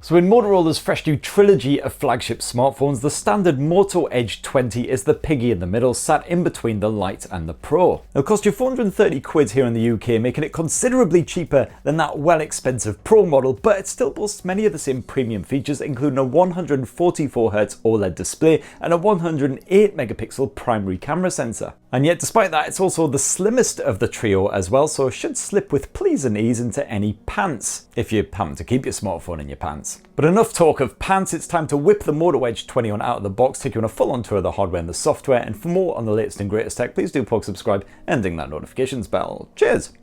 So in Motorola's fresh new trilogy of flagship smartphones, the standard Moto Edge 20 is the piggy-in-the-middle, sat in between the Lite and the Pro. It'll cost you 430 quid here in the UK, making it considerably cheaper than that well-expensive Pro model, but it still boasts many of the same premium features, including a 144Hz OLED display and a 108 megapixel primary camera sensor. And yet, despite that, it's also the slimmest of the trio as well, so it should slip with please and ease into any pants, if you happen to keep your smartphone in your pants. But enough talk of pants, it's time to whip the Moto Edge 20 on out of the box, take you on a full-on tour of the hardware and the software, and for more on the latest and greatest tech, please do subscribe and ding that notifications bell. Cheers!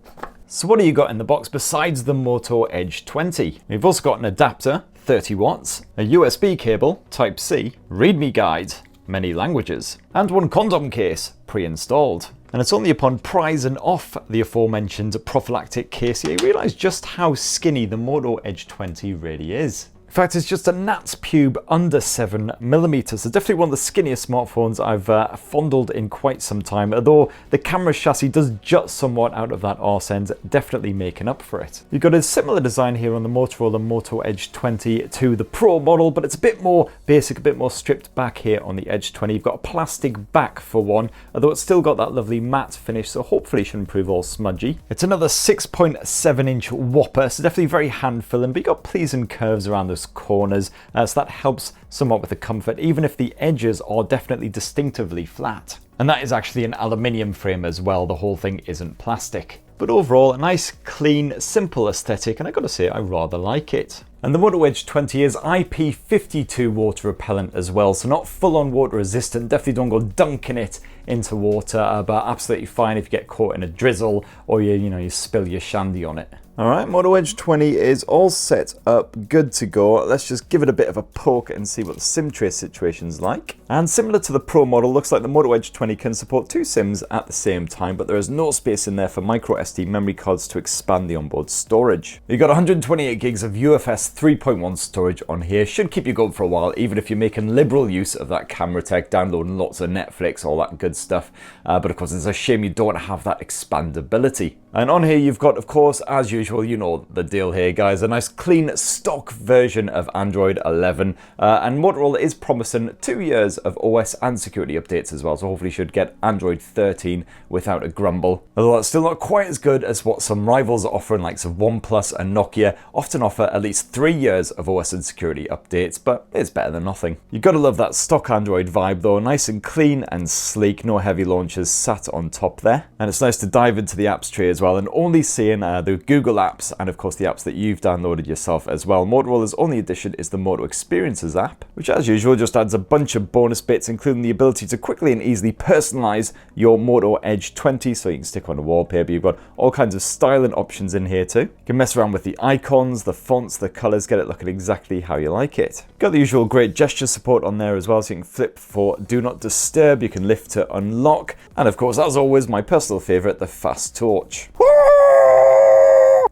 So what do you got in the box besides the Moto Edge 20? We've also got an adapter, 30 watts, a USB cable, Type-C, README guide, many languages, and one condom case, pre-installed. And it's only upon prizing off the aforementioned prophylactic case you realise just how skinny the Moto Edge 20 really is. In fact, it's just a gnat's pube under 7mm, so definitely one of the skinniest smartphones I've fondled in quite some time, although the camera chassis does jut somewhat out of that arse end, definitely making up for it. You've got a similar design here on the Motorola Moto Edge 20 to the Pro model, but it's a bit more basic, a bit more stripped back here on the Edge 20. You've got a plastic back for one, although it's still got that lovely matte finish, so hopefully it shouldn't prove all smudgy. It's another 6.7-inch whopper, so definitely very hand-filling, but you've got pleasing curves around those corners, so that helps somewhat with the comfort, even if the edges are definitely distinctively flat. And that is actually an aluminium frame as well, the whole thing isn't plastic. But overall, a nice, clean, simple aesthetic, and I gotta say, I rather like it. And the Moto Edge 20 is IP52 water repellent as well, so not full-on water resistant, definitely don't go dunking it into water, but absolutely fine if you get caught in a drizzle or you spill your shandy on it. Alright, Moto Edge 20 is all set up, good to go. Let's just give it a bit of a poke and see what the SIM tray situation's like. And similar to the Pro model, looks like the Moto Edge 20 can support 2 SIMs at the same time, but there is no space in there for micro SD memory cards to expand the onboard storage. You've got 128 gigs of UFS 3.1 storage on here, should keep you going for a while, even if you're making liberal use of that camera tech, downloading lots of Netflix, all that good stuff. But of course, it's a shame you don't have that expandability. And on here, you've got, of course, as usual, you know the deal here, guys, a nice clean stock version of Android 11. And Motorola is promising 2 years of OS and security updates as well, so hopefully you should get Android 13 without a grumble. Although it's still not quite as good as what some rivals are offering, like OnePlus and Nokia, often offer at least 3 years of OS and security updates, but it's better than nothing. You've got to love that stock Android vibe though, nice and clean and sleek, no heavy launchers sat on top there. And it's nice to dive into the apps tray as well, and only seeing the Google apps and of course the apps that you've downloaded yourself as well. Motorola's only addition is the Moto Experiences app, which as usual just adds a bunch of bonus bits, including the ability to quickly and easily personalize your Moto Edge 20, so you can stick on a wallpaper. You've got all kinds of styling options in here too. You can mess around with the icons, the fonts, the colors, get it looking exactly how you like it. Got the usual great gesture support on there as well, so you can flip for do not disturb, you can lift to unlock, and of course, as always, my personal favorite, the fast torch.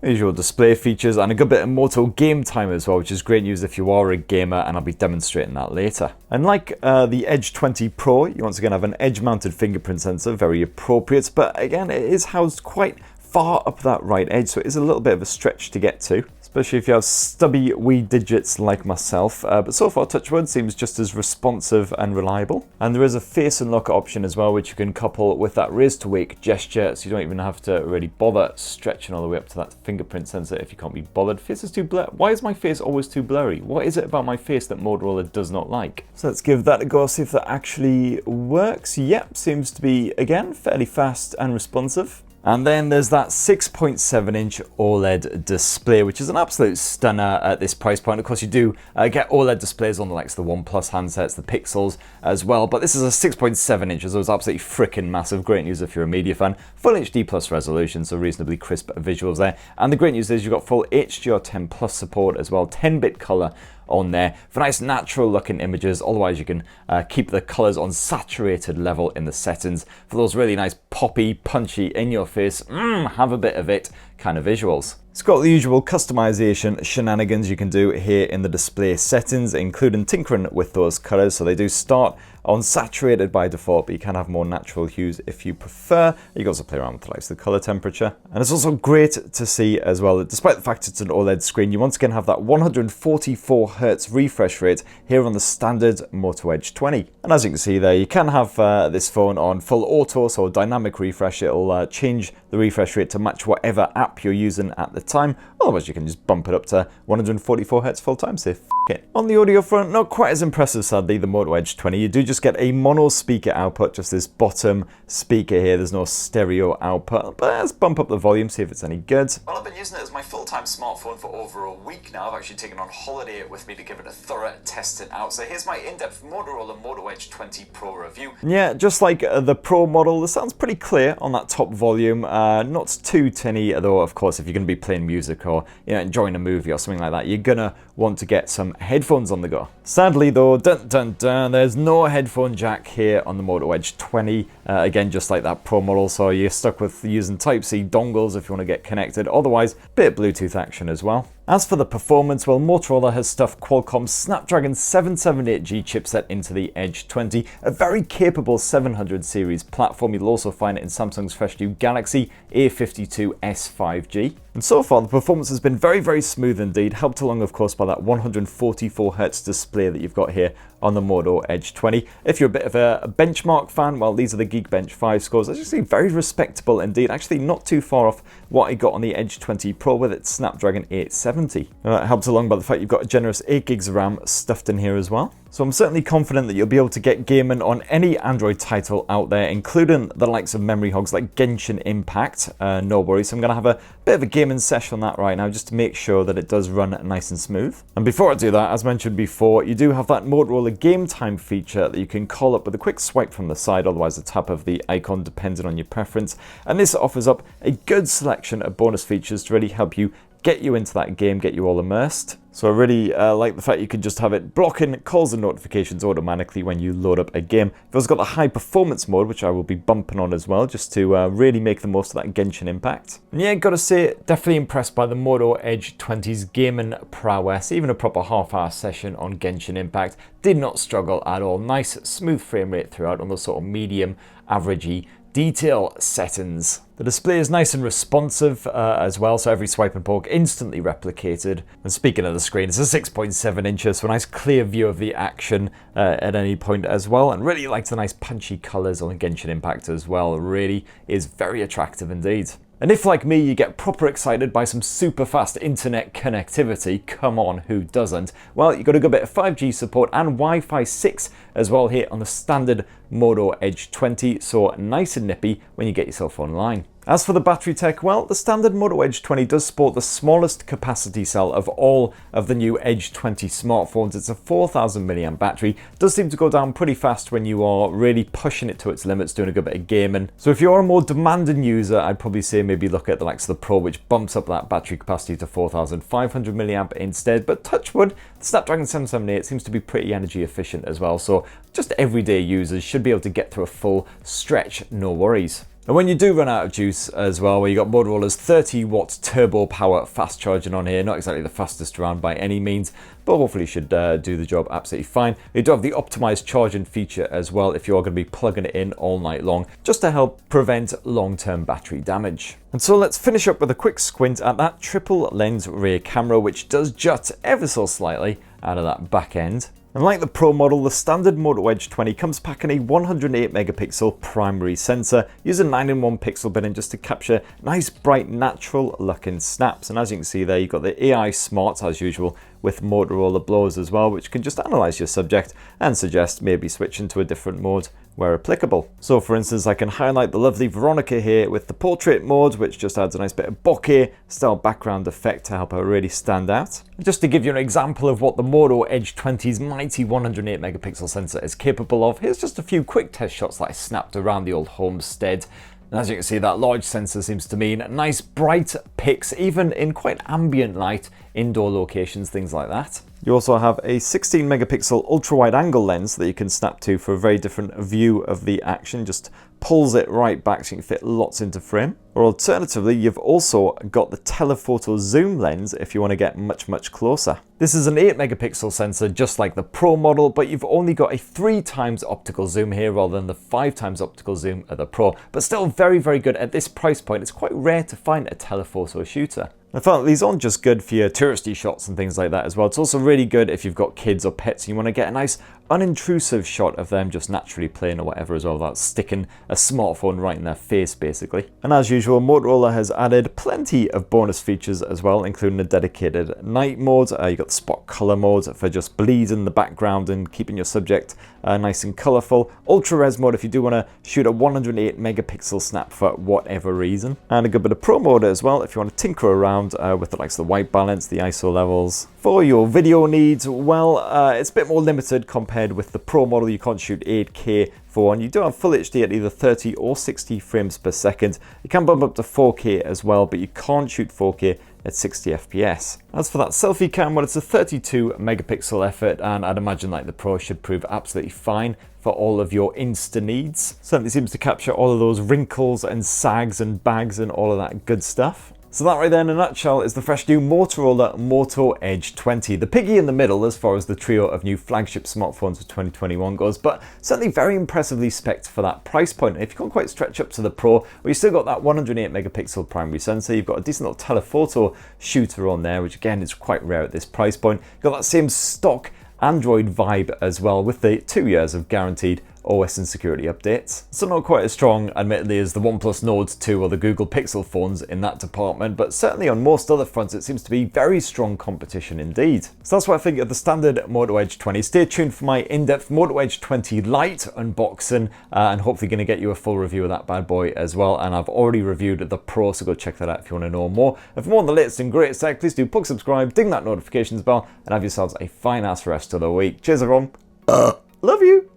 Usual display features and a good bit of Moto game time as well, which is great news if you are a gamer, and I'll be demonstrating that later. And like the Edge 20 Pro, you once again have an edge-mounted fingerprint sensor, very appropriate, but again, it is housed quite far up that right edge, so it is a little bit of a stretch to get to, especially if you have stubby wee digits like myself, but so far TouchWiz seems just as responsive and reliable. And there is a face unlock option as well, which you can couple with that raise to wake gesture, so you don't even have to really bother stretching all the way up to that fingerprint sensor if you can't be bothered. Face is too blurry. Why is my face always too blurry? What is it about my face that Motorola does not like? So let's give that a go, see if that actually works. Yep, seems to be, again, fairly fast and responsive. And then there's that 6.7-inch OLED display, which is an absolute stunner at this price point. Of course, you do get OLED displays on the likes of the OnePlus handsets, the Pixels as well, but this is a 6.7 inches, so it's absolutely freaking massive. Great news if you're a media fan. Full HD plus resolution, so reasonably crisp visuals there. And the great news is you've got full HDR10 plus support as well, 10-bit color on there for nice natural looking images. Otherwise you can keep the colors on saturated level in the settings for those really nice poppy, punchy, in your face, have a bit of it kind of visuals. It's got the usual customization shenanigans you can do here in the display settings, including tinkering with those colors. So they do start unsaturated by default, but you can have more natural hues if you prefer. You can also play around with the likes of the color temperature. And it's also great to see as well that despite the fact it's an OLED screen, you once again have that 144 Hz refresh rate here on the standard Moto Edge 20. And as you can see there, you can have this phone on full auto, so dynamic refresh. It'll change the refresh rate to match whatever app you're using at the time. Otherwise, you can just bump it up to 144 Hz full time, say f it. On the audio front, not quite as impressive, sadly, the Moto Edge 20. You do just get a mono speaker output, just this bottom speaker here. There's no stereo output, but let's bump up the volume, see if it's any good. Well, I've been using it as my full-time smartphone for over a week now. I've actually taken on holiday with me to give it a thorough test it out. So here's my in-depth Motorola Moto Edge 20 Pro review. Yeah, just like the Pro model, the sound's pretty clear on that top volume. Not too tinny, though, of course, if you're going to be playing music or enjoying a movie or something like that, you're going to want to get some headphones on the go. Sadly, though, there's no headphone jack here on the Moto Edge 20. Again, just like that Pro model, so you're stuck with using Type-C dongles if you want to get connected. Otherwise, bit of Bluetooth action as well. As for the performance, well, Motorola has stuffed Qualcomm's Snapdragon 778G chipset into the Edge 20, a very capable 700 series platform. You'll also find it in Samsung's fresh new Galaxy A52s 5G. And so far, the performance has been very, very smooth indeed, helped along, of course, by that 144 Hz display that you've got here on the Moto Edge 20. If you're a bit of a benchmark fan, well, these are the Geekbench 5 scores. As you see, very respectable indeed. Actually, not too far off what I got on the Edge 20 Pro with its Snapdragon 870. Helped along by the fact you've got a generous 8 gigs of RAM stuffed in here as well. So I'm certainly confident that you'll be able to get gaming on any Android title out there, including the likes of memory hogs like Genshin Impact. No worries, so I'm going to have a bit of a gaming session on that right now, just to make sure that it does run nice and smooth. And before I do that, as mentioned before, you do have that Motorola Game Time feature that you can call up with a quick swipe from the side, otherwise a tap of the icon depending on your preference. And this offers up a good selection of bonus features to really help you get you into that game, get you all immersed. So I really like the fact you can just have it blocking calls and notifications automatically when you load up a game. You've also got the high performance mode, which I will be bumping on as well, just to really make the most of that Genshin Impact. And yeah, gotta say, definitely impressed by the Moto Edge 20's gaming prowess. Even a proper half-hour session on Genshin Impact did not struggle at all. Nice, smooth frame rate throughout on the sort of medium, averagey detail settings. The display is nice and responsive as well, so every swipe and poke instantly replicated. And speaking of the screen, it's a 6.7 inches, so a nice clear view of the action at any point as well. And really like the nice punchy colors on Genshin Impact as well. It really is very attractive indeed. And if, like me, you get proper excited by some super fast internet connectivity, come on, who doesn't? Well, you've got a good bit of 5G support and Wi-Fi 6 as well here on the standard Moto Edge 20, so nice and nippy when you get yourself online. As for the battery tech, well, the standard Moto Edge 20 does sport the smallest capacity cell of all of the new Edge 20 smartphones. It's a 4000 mAh battery. It does seem to go down pretty fast when you are really pushing it to its limits, doing a good bit of gaming. So if you're a more demanding user, I'd probably say maybe look at the likes of the Pro, which bumps up that battery capacity to 4500 mAh instead. But touch wood, the Snapdragon 778 seems to be pretty energy efficient as well. So just everyday users should be able to get through a full stretch, no worries. And when you do run out of juice as well, where you got Motorola's 30 watt turbo power fast charging on here, not exactly the fastest around by any means, but hopefully should do the job absolutely fine. You do have the optimized charging feature as well if you are going to be plugging it in all night long, just to help prevent long-term battery damage. And so let's finish up with a quick squint at that triple lens rear camera, which does jut ever so slightly out of that back end. And like the Pro model, the standard Moto Edge 20 comes packing a 108 megapixel primary sensor, using 9-in-1 pixel binning just to capture nice, bright, natural looking snaps. And as you can see there, you've got the AI Smart as usual with Motorola blowers as well, which can just analyze your subject and suggest maybe switching to a different mode where applicable. So for instance, I can highlight the lovely Veronica here with the portrait mode, which just adds a nice bit of bokeh style background effect to help her really stand out. Just to give you an example of what the Moto Edge 20's mighty 108 megapixel sensor is capable of, here's just a few quick test shots that I snapped around the old homestead. And as you can see, that large sensor seems to mean nice bright pics, even in quite ambient light, indoor locations, things like that. You also have a 16 megapixel ultra wide angle lens that you can snap to for a very different view of the action. Just pulls it right back so you can fit lots into frame. Or alternatively, you've also got the telephoto zoom lens if you want to get much closer. This is an 8 megapixel sensor just like the Pro model, but you've only got a 3 times optical zoom here rather than the 5 times optical zoom at the Pro. But still very good at this price point. It's quite rare to find a telephoto shooter. I found these aren't just good for your touristy shots and things like that as well. It's also really good if you've got kids or pets and you want to get a nice unintrusive shot of them just naturally playing or whatever as well, without sticking a smartphone right in their face basically. And as usual, Motorola has added plenty of bonus features as well, including a dedicated night mode. You've got the spot color mode for just bleeding the background and keeping your subject nice and colorful. Ultra res mode if you do want to shoot a 108 megapixel snap for whatever reason. And a good bit of pro mode as well if you want to tinker around with the likes of the white balance, the ISO levels. For your video needs, well, it's a bit more limited compared with the Pro model. You can't shoot 8K for one. You do have full HD at either 30 or 60 frames per second. You can bump up to 4K as well, but you can't shoot 4K at 60 FPS. As for that selfie cam, well, it's a 32 megapixel effort, and I'd imagine like the Pro should prove absolutely fine for all of your Insta needs. Certainly seems to capture all of those wrinkles and sags and bags and all of that good stuff. So that right there in a nutshell is the fresh new Motorola Moto Edge 20. The piggy in the middle as far as the trio of new flagship smartphones of 2021 goes, but certainly very impressively spec'd for that price point. And if you can't quite stretch up to the Pro, well, you still got that 108 megapixel primary sensor. You've got a decent little telephoto shooter on there, which again is quite rare at this price point. You've got that same stock Android vibe as well, with the 2 years of guaranteed OS and security updates. So not quite as strong, admittedly, as the OnePlus Nord 2 or the Google Pixel phones in that department, but certainly on most other fronts it seems to be very strong competition indeed. So that's what I think of the standard Moto Edge 20. Stay tuned for my in-depth Moto Edge 20 Lite unboxing, and hopefully going to get you a full review of that bad boy as well. And I've already reviewed the Pro, so go check that out if you want to know more. And for more on the latest and greatest tech, please do subscribe, ding that notifications bell, and have yourselves a fine ass rest of the week. Cheers everyone. Love you.